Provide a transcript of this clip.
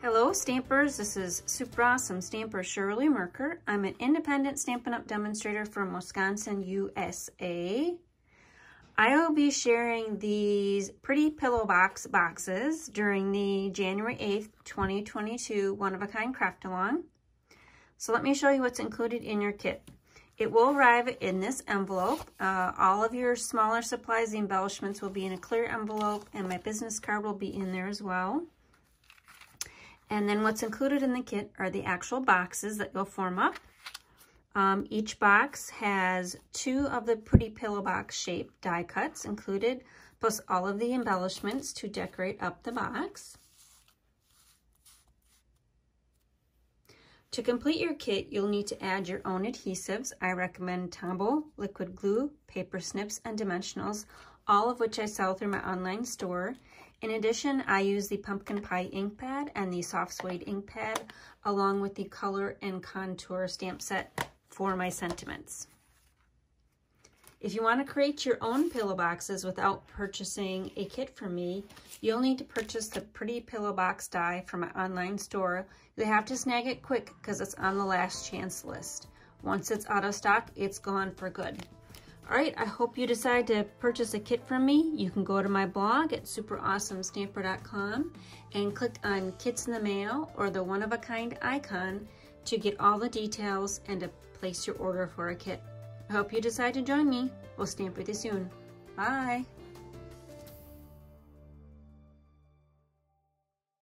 Hello Stampers, this is Super Awesome Stamper Shirley Merker. I'm an independent Stampin' Up! Demonstrator from Wisconsin, USA. I will be sharing these Pretty Pillowbox boxes during the January 8th, 2022 One-of-a-Kind Craft-Along. So let me show you what's included in your kit. It will arrive in this envelope. All of your smaller supplies, the embellishments will be in a clear envelope, and my business card will be in there as well. And then what's included in the kit are the actual boxes that you'll form up. Each box has 2 of the Pretty Pillowbox shaped die cuts included, plus all of the embellishments to decorate up the box. To complete your kit, you'll need to add your own adhesives. I recommend Tombow, liquid glue, paper snips, and dimensionals, all of which I sell through my online store. In addition, I use the pumpkin pie ink pad and the soft suede ink pad, along with the color and contour stamp set for my sentiments. If you want to create your own pillow boxes without purchasing a kit from me, you'll need to purchase the Pretty Pillowbox die from my online store. You have to snag it quick because it's on the last chance list. Once it's out of stock, it's gone for good. All right, I hope you decide to purchase a kit from me. You can go to my blog at superawesomestamper.com and click on Kits in the Mail or the one-of-a-kind icon to get all the details and to place your order for a kit. I hope you decide to join me. We'll stamp with you soon. Bye.